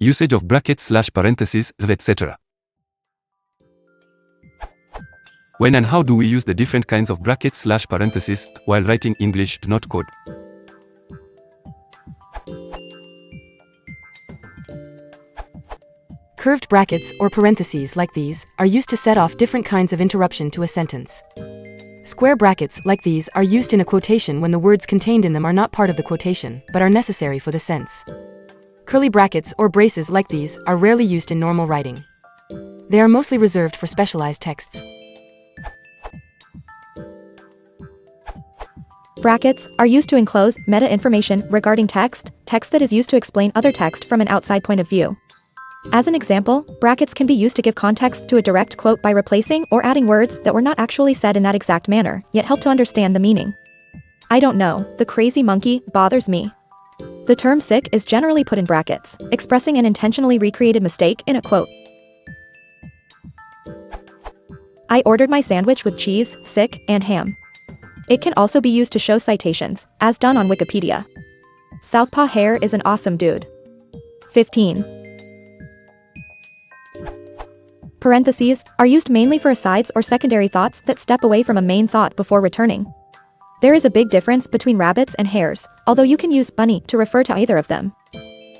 Usage of brackets slash parentheses, etc. When and how do we use the different kinds of brackets slash parentheses while writing English to not code? Curved brackets or parentheses like these are used to set off different kinds of interruption to a sentence. Square brackets like these are used in a quotation when the words contained in them are not part of the quotation, but are necessary for the sense. Curly brackets or braces like these are rarely used in normal writing. They are mostly reserved for specialized texts. Brackets are used to enclose meta information regarding text that is used to explain other text from an outside point of view. As an example, brackets can be used to give context to a direct quote by replacing or adding words that were not actually said in that exact manner, yet help to understand the meaning. I don't know, the crazy monkey bothers me. The term sick is generally put in brackets, expressing an intentionally recreated mistake in a quote. I ordered my sandwich with cheese, sick, and ham. It can also be used to show citations, as done on Wikipedia. Southpaw Hare is an awesome dude. 15. Parentheses are used mainly for asides or secondary thoughts that step away from a main thought before returning. There is a big difference between rabbits and hares, although you can use bunny to refer to either of them.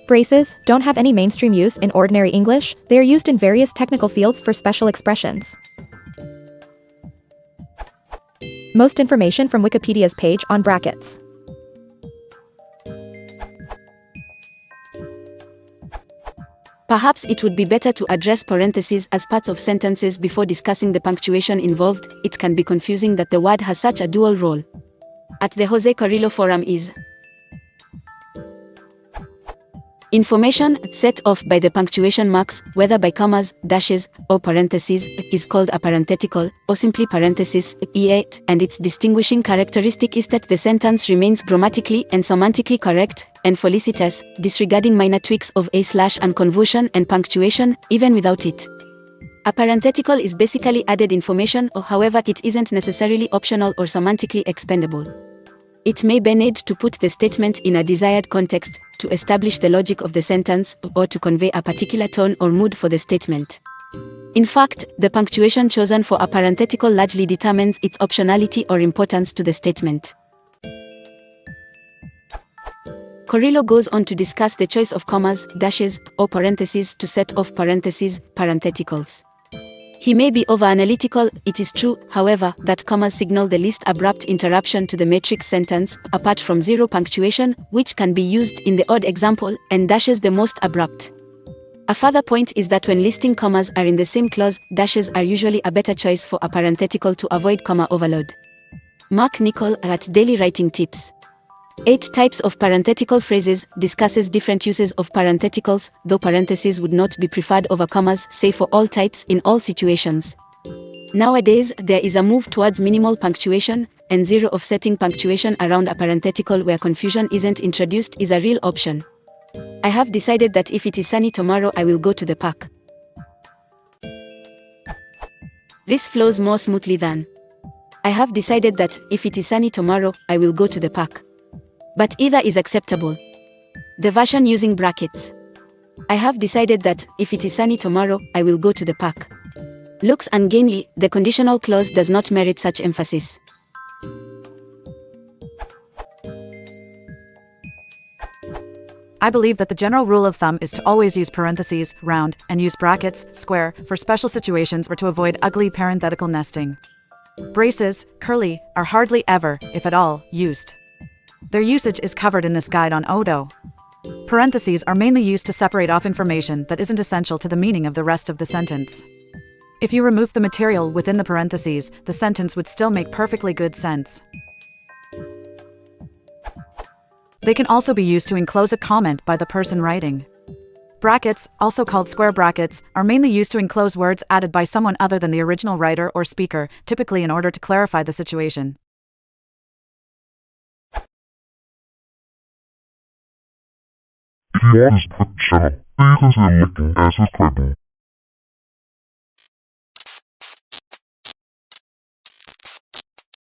Braces don't have any mainstream use in ordinary English, they are used in various technical fields for special expressions. Most information from Wikipedia's page on brackets. Perhaps it would be better to address parentheses as parts of sentences before discussing the punctuation involved. It can be confusing that the word has such a dual role. At the Jose Carrillo Forum is information set off by the punctuation marks, whether by commas, dashes, or parentheses, is called a parenthetical, or simply parenthesis, e8, and its distinguishing characteristic is that the sentence remains grammatically and semantically correct, and felicitous, disregarding minor tweaks of a slash and convolution and punctuation, even without it. A parenthetical is basically added information, or however it isn't necessarily optional or semantically expendable. It may be needed to put the statement in a desired context, to establish the logic of the sentence, or to convey a particular tone or mood for the statement. In fact, the punctuation chosen for a parenthetical largely determines its optionality or importance to the statement. Carrillo goes on to discuss the choice of commas, dashes, or parentheses to set off parentheses, parentheticals. He may be over-analytical. It is true, however, that commas signal the least abrupt interruption to the matrix sentence, apart from zero punctuation, which can be used in the odd example, and dashes the most abrupt. A further point is that when listing commas are in the same clause, dashes are usually a better choice for a parenthetical to avoid comma overload. Mark Nichol, at Daily Writing Tips. 8 types of parenthetical phrases, discusses different uses of parentheticals, though parentheses would not be preferred over commas, say for all types, in all situations. Nowadays, there is a move towards minimal punctuation, and zero offsetting punctuation around a parenthetical where confusion isn't introduced is a real option. I have decided that if it is sunny tomorrow, I will go to the park. This flows more smoothly than I have decided that if it is sunny tomorrow, I will go to the park. But either is acceptable. The version using brackets. I have decided that, if it is sunny tomorrow, I will go to the park. Looks ungainly, the conditional clause does not merit such emphasis. I believe that the general rule of thumb is to always use parentheses, round, and use brackets, square, for special situations or to avoid ugly parenthetical nesting. Braces, curly, are hardly ever, if at all, used. Their usage is covered in this guide on Odo. Parentheses are mainly used to separate off information that isn't essential to the meaning of the rest of the sentence. If you remove the material within the parentheses, the sentence would still make perfectly good sense. They can also be used to enclose a comment by the person writing. Brackets, also called square brackets, are mainly used to enclose words added by someone other than the original writer or speaker, typically in order to clarify the situation. If you want to support the channel, please consider liking and subscribing.